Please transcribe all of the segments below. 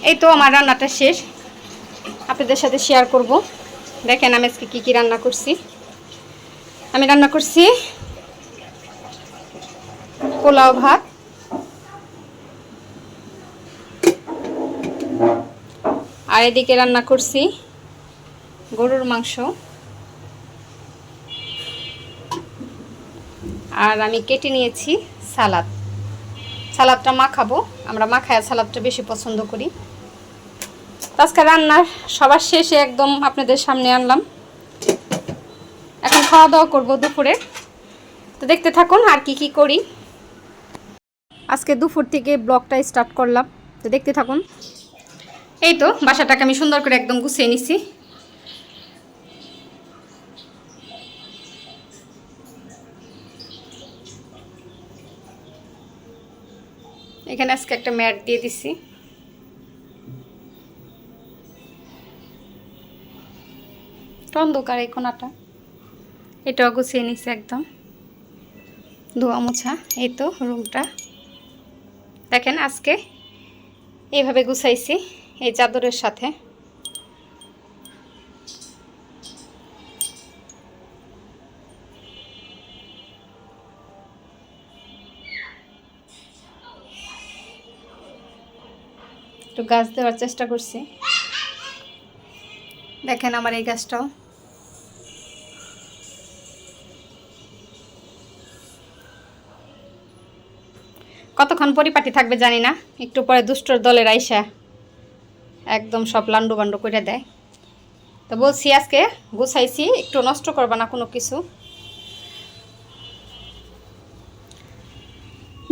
এই তো আমার রান্নাটা শেষ, আপনাদের সাথে শেয়ার করব। দেখেন আমি আজকে কী কী রান্না করছি। আমি রান্না করছি পোলাও ভাত, আর এদিকে রান্না করছি গরুর মাংস, আর আমি কেটে নিয়েছি সালাদ। সালাদটা মাখাবো, আমরা মাখায়া সালাদটা বেশি পছন্দ করি। আজকে রান্নার সবার শেষে একদম আপনাদের সামনে আনলাম। এখন খাওয়া দাওয়া করবো দুপুরে, তো দেখতে থাকুন আর কি কি করি। আজকে দুপুর থেকে ব্লগটা স্টার্ট করলাম, তো দেখতে থাকুন। এই তো বাসাটাকে আমি সুন্দর করে একদম গুছিয়ে নিছি। এখানে আজকে একটা ম্যাট দিয়ে দিছি। অন্ধকার এই কোনাটা, এটাও গুছিয়ে নিছি একদম ধোয়া মোছা। এই তো রুমটা দেখেন আজকে এইভাবে গুছাইছি এই চাদরের সাথে। একটু গাছ দেওয়ার চেষ্টা করছি, দেখেন আমার এই গাছটাও। কতক্ষণ পরিপাটি থাকবে জানি না, একটু পরে দুষ্টর দলের আইসা একদম সব লান্ডু বান্ডু করে দেয়। তো বলছি আজকে গুছাইছি, একটু নষ্ট করবা না কোনো কিছু।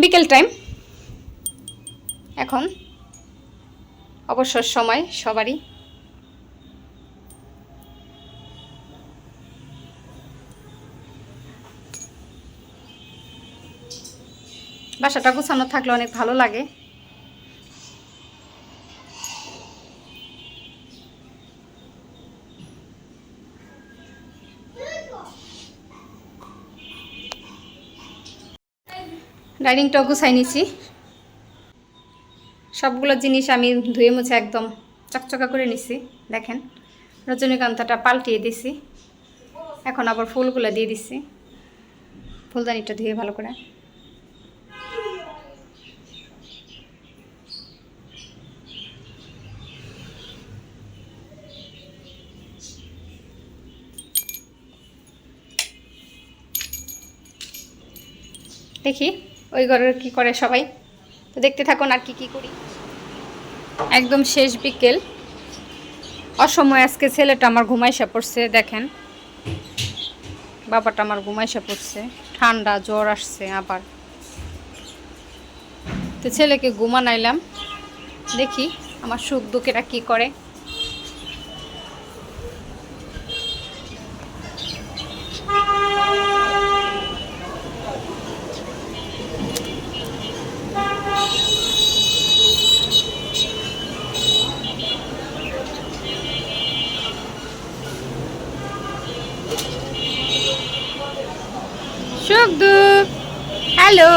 বিকেল টাইম এখন, অবসর সময় সবারই। বাসাটা গুছানো থাকলে অনেক ভালো লাগে। ডাইনিংটাও গুছাই নিছি, সবগুলো জিনিস আমি ধুয়ে মুছে একদম চকচকা করে নিছি। দেখেন রজনীগন্ধাটা পাল্টিয়ে দিছি, এখন আবার ফুলগুলো দিয়ে দিছি। ফুলদানিটা ধুয়ে ভালো করে। দেখি ওই ঘরের কি করে সবাই, তো দেখতে থাকুন আর কি কি করি। একদম শেষ বিকেল, অসময় আজকে ছেলেটা আমার ঘুমাইসা পড়ছে। দেখেন বাবাটা আমার ঘুমাইসা পড়ছে, ঠান্ডা জ্বর আসছে আবার। তো ছেলেকে ঘুমানাইলাম, দেখি আমার সুখ দুঃখেরা কি করে। সুখ দুঃখ, হ্যালো,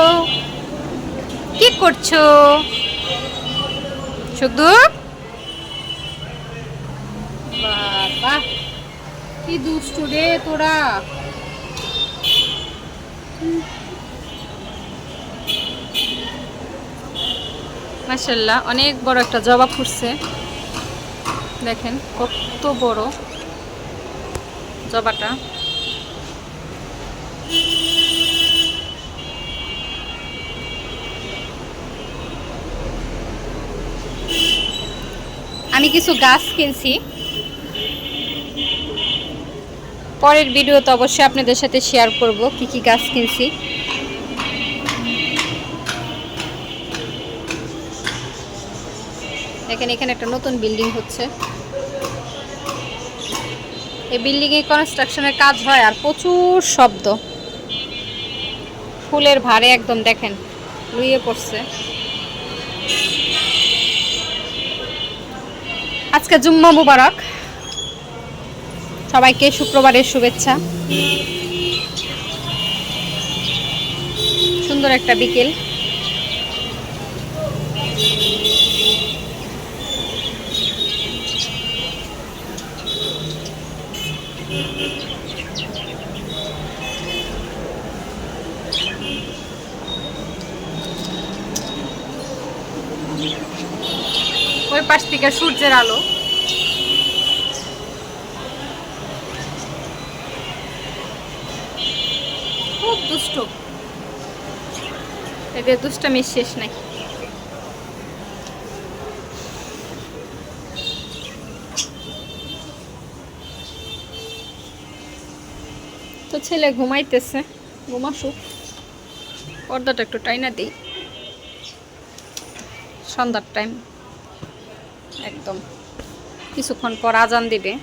কি করছো সুখ দুঃখ? বাবা কি দুষ্টু রে তোরা। মাশাআল্লাহ অনেক বড় একটা জবা ফুটছে, দেখেন কত বড় জবাটা। আমি কিছু গাছ কিনছি, পরের ভিডিওতে অবশ্যই আপনাদের সাথে শেয়ার করব কি কি গাছ কিনছি। দেখেন এখানে একটা নতুন বিল্ডিং হচ্ছে, এই বিল্ডিংয়ে কনস্ট্রাকশনের কাজ হয় আর প্রচুর শব্দ, ফুলের ভারে একদম দেখেন লুইয়ে পড়ছে। আজকে জুম্মা মুবারক, সবাইকে শুক্রবারের শুভেচ্ছা। সুন্দর একটা বিকেল। ওই পাশ থেকে সূর্যের আলো। খুব দুষ্ট, এদের দুষ্টামির শেষ নাই। তো ছেলে ঘুমাইতেছে, ঘুমাসুক, পর্দাটা একটু টাইনা দিই। সন্ধ্যার টাইম, একদম কিছুক্ষণ পর আজান দিবে।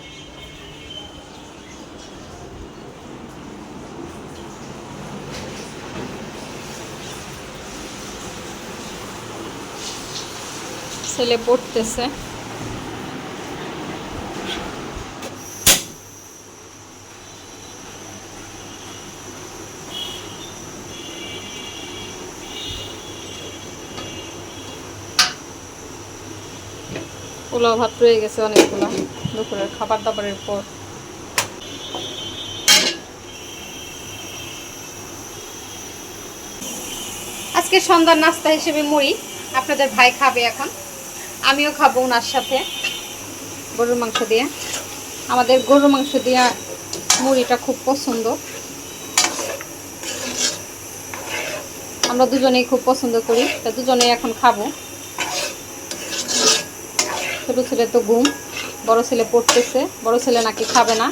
ছেলে পড়তেছে। পোলাও ভাত রয়ে গেছে অনেকগুলো দুপুরের খাবার দাবারের পর। আজকে সন্ধ্যার নাস্তা হিসেবে মুড়ি, আপনাদের ভাই খাবে এখন, আমিও খাবো ওনার সাথে গরুর মাংস দিয়ে। আমাদের গরুর মাংস দিয়ে মুড়িটা খুব পছন্দ, আমরা দুজনেই খুব পছন্দ করি, তা দুজনেই এখন খাবো। ছোট ছেলে তো ঘুম, বড় ছেলে পড়তেছে, বড় ছেলে নাকি খাবে না।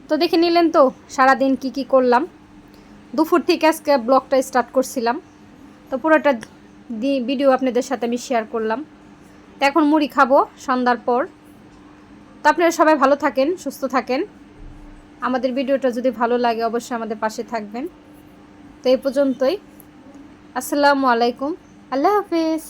তো দেখে নিলেন তো সারাদিন কি করলাম। দুপুর থেকে আজকে ব্লগটা স্টার্ট করছিলাম, তো পুরোটা ভিডিও আপনাদের সাথে আমি শেয়ার করলাম। তো এখন মুড়ি খাবো সন্ধ্যার পর। তো আপনারা সবাই ভালো থাকেন, সুস্থ থাকেন। আমাদের ভিডিওটা যদি ভালো লাগে অবশ্যই আমাদের পাশে থাকবেন। তো এই পর্যন্তই, আসসালামু আলাইকুম, আল্লাহ হাফেজ।